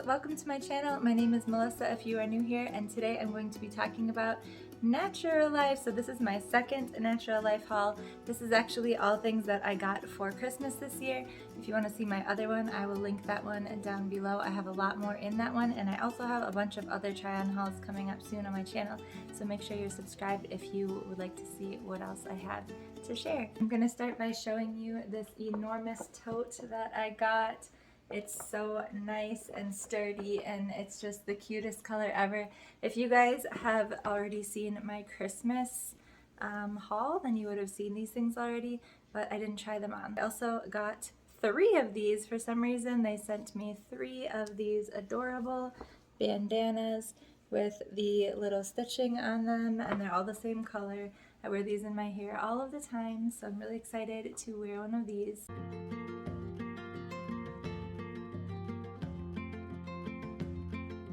welcome to my channel. My name is Melissa if you are new here, and today I'm going to be talking about Natural Life. So this is my second Natural Life haul. This is actually all things that I got for Christmas this year. If you want to see my other one, I will link that one down below. I have a lot more in that one, and I also have a bunch of other try-on hauls coming up soon on my channel, so make sure you're subscribed if you would like to see what else I have to share. I'm going to start by showing you this enormous tote that I got. It's so nice and sturdy, and it's just the cutest color ever. If you guys have already seen my Christmas haul, then you would have seen these things already, but I didn't try them on. I also got 3 of these for some reason. They sent me 3 of these adorable bandanas with the little stitching on them, and they're all the same color. I wear these in my hair all of the time, so I'm really excited to wear one of these.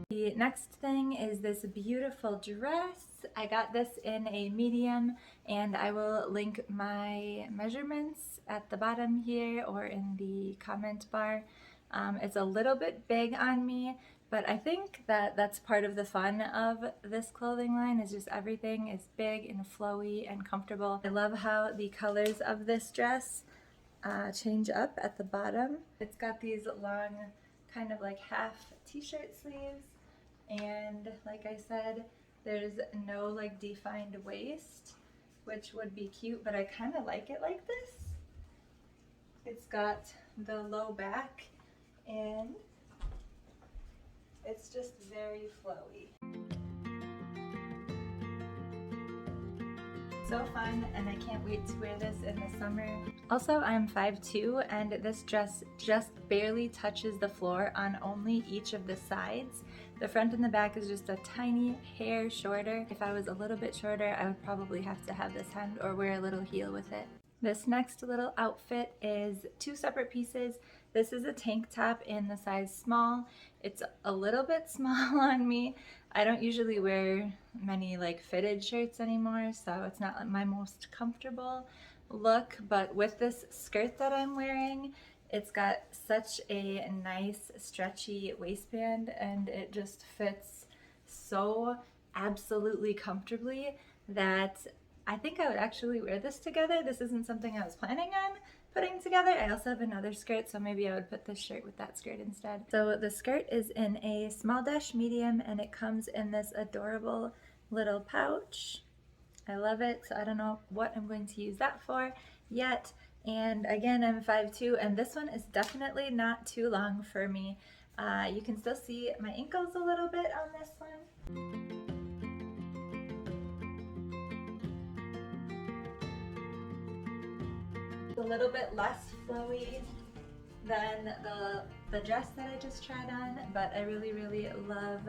The next thing is this beautiful dress. I got this in a medium, and I will link my measurements at the bottom here or in the comment bar. It's a little bit big on me, but I think that that's part of the fun of this clothing line, is just everything is big and flowy and comfortable. I love how the colors of this dress change up at the bottom. It's got these long kind of like half t-shirt sleeves, and like I said, there's no like defined waist, which would be cute, but I kind of like it like this. It's got the low back, and it's just very flowy. So fun, and I can't wait to wear this in the summer. Also, I'm 5'2", and this dress just barely touches the floor on only each of the sides. The front and the back is just a tiny hair shorter. If I was a little bit shorter, I would probably have to have this hem or wear a little heel with it. This next little outfit is 2 separate pieces. This is a tank top in the size small. It's a little bit small on me. I don't usually wear many like fitted shirts anymore, so it's not my most comfortable look, but with this skirt that I'm wearing, it's got such a nice stretchy waistband, and it just fits so absolutely comfortably that I think I would actually wear this together. This isn't something I was planning on putting together. I also have another skirt, so maybe I would put this shirt with that skirt instead. So the skirt is in a small dash medium, and it comes in this adorable little pouch. I love it, so I don't know what I'm going to use that for yet. And again, I'm 5'2", and this one is definitely not too long for me. You can still see my ankles a little bit on this one. A little bit less flowy than the dress that I just tried on, but I really love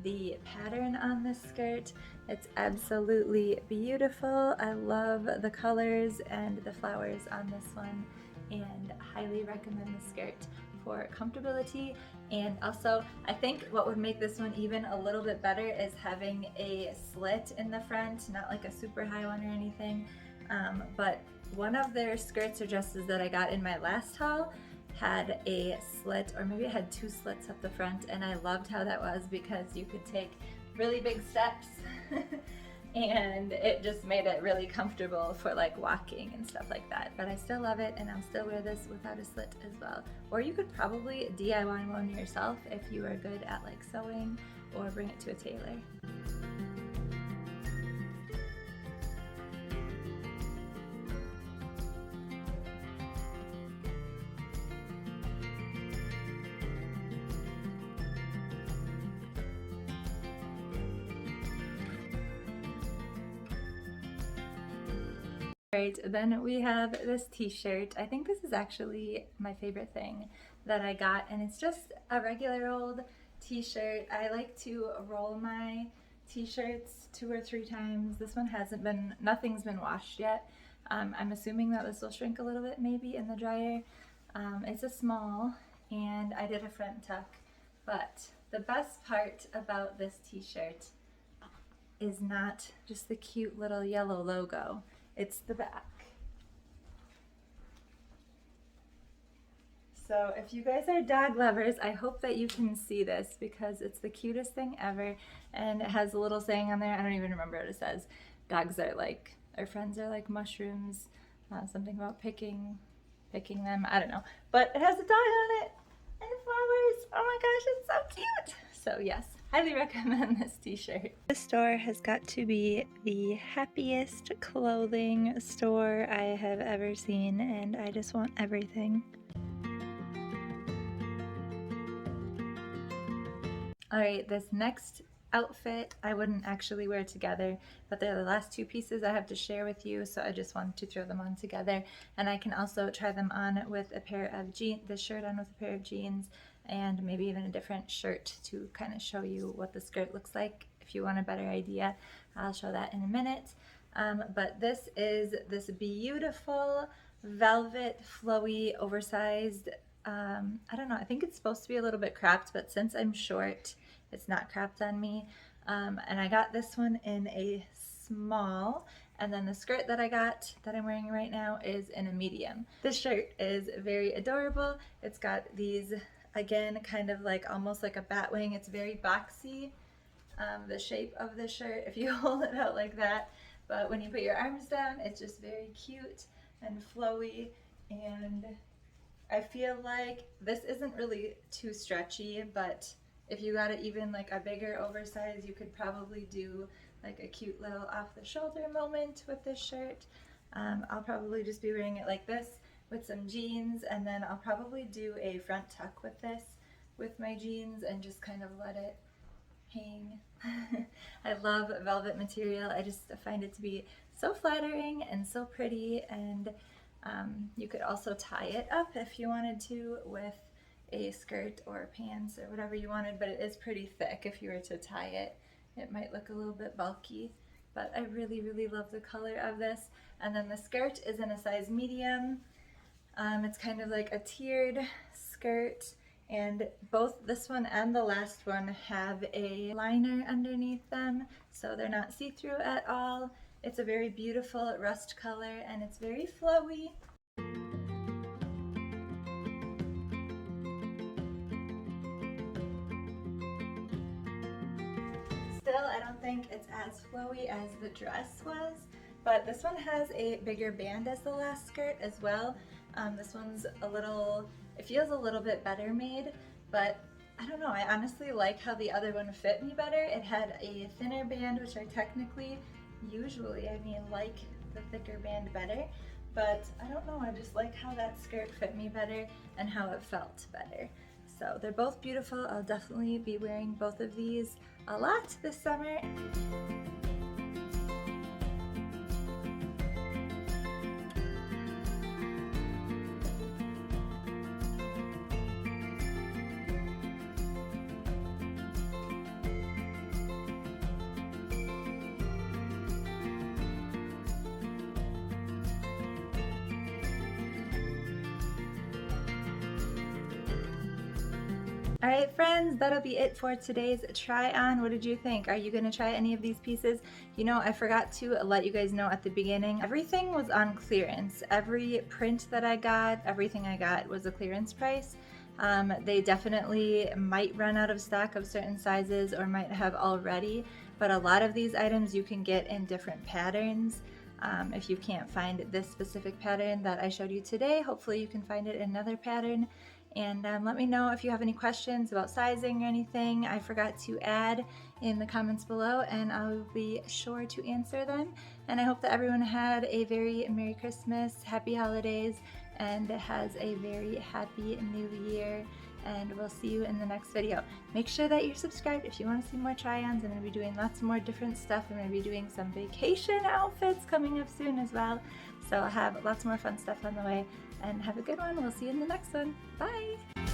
the pattern on this skirt. It's absolutely beautiful. I love the colors and the flowers on this one, and highly recommend the skirt for comfortability. And also, I think what would make this one even a little bit better is having a slit in the front, not like a super high one or anything, but one of their skirts or dresses that I got in my last haul had a slit, or maybe it had 2 slits up the front, and I loved how that was because you could take really big steps and it just made it really comfortable for like walking and stuff like that. But I still love it, and I'll still wear this without a slit as well. Or you could probably DIY one yourself if you are good at like sewing, or bring it to a tailor. Right, then we have this t-shirt. I think this is actually my favorite thing that I got, and it's just a regular old t-shirt. I like to roll my t-shirts 2 or 3 times. This one nothing's been washed yet. I'm assuming that this will shrink a little bit maybe in the dryer. It's a small, and I did a front tuck, but the best part about this t-shirt is not just the cute little yellow logo. It's the back. So if you guys are dog lovers, I hope that you can see this because it's the cutest thing ever. And it has a little saying on there, I don't even remember what it says. Dogs are like, our friends are like mushrooms, something about picking them, I don't know. But it has a dog on it and flowers. Oh my gosh, it's so cute. So yes, highly recommend this t-shirt. This store has got to be the happiest clothing store I have ever seen, and I just want everything. Alright, this next outfit I wouldn't actually wear together, but they're the last two pieces I have to share with you, so I just wanted to throw them on together. And I can also try them on with a pair of jeans, the shirt on with a pair of jeans, and maybe even a different shirt to kind of show you what the skirt looks like. If you want a better idea, I'll show that in a minute. But this is this beautiful velvet, flowy, oversized, I don't know, I think it's supposed to be a little bit cropped, but since I'm short, it's not cropped on me. And I got this one in a small, and then the skirt that I got that I'm wearing right now is in a medium. This shirt is very adorable. It's got these, again, kind of like almost like a bat wing. It's very boxy, the shape of the shirt if you hold it out like that. But when you put your arms down, it's just very cute and flowy, and I feel like this isn't really too stretchy, but if you got it even like a bigger oversize, you could probably do like a cute little off the shoulder moment with this shirt. I'll probably just be wearing it like this with some jeans, and then I'll probably do a front tuck with this with my jeans and just kind of let it hang. I love velvet material. I just find it to be so flattering and so pretty, and you could also tie it up if you wanted to with a skirt or pants or whatever you wanted, but it is pretty thick. If you were to tie it, it might look a little bit bulky, but I really, really love the color of this. And then the skirt is in a size medium. It's kind of like a tiered skirt, and both this one and the last one have a liner underneath them, so they're not see-through at all. It's a very beautiful rust color, and it's very flowy. Still, I don't think it's as flowy as the dress was, but this one has a bigger band as the last skirt as well. This one's a little, it feels a little bit better made, but I don't know, I honestly like how the other one fit me better. It had a thinner band, which I technically, usually, like the thicker band better, but I don't know, I just like how that skirt fit me better and how it felt better. So they're both beautiful. I'll definitely be wearing both of these a lot this summer. Alright friends, that'll be it for today's try on. What did you think? Are you going to try any of these pieces? You know, I forgot to let you guys know at the beginning, everything was on clearance. Every print that I got, everything I got was a clearance price. They definitely might run out of stock of certain sizes or might have already, but a lot of these items you can get in different patterns. If you can't find this specific pattern that I showed you today, hopefully you can find it in another pattern. And let me know if you have any questions about sizing or anything I forgot to add in the comments below, and I'll be sure to answer them. And I hope that everyone had a very Merry Christmas, Happy Holidays, and has a very happy New Year. And we'll see you in the next video. Make sure that you're subscribed if you want to see more try-ons. I'm going to be doing lots more different stuff. I'm going to be doing some vacation outfits coming up soon as well. So I'll have lots more fun stuff on the way. And have a good one. We'll see you in the next one. Bye!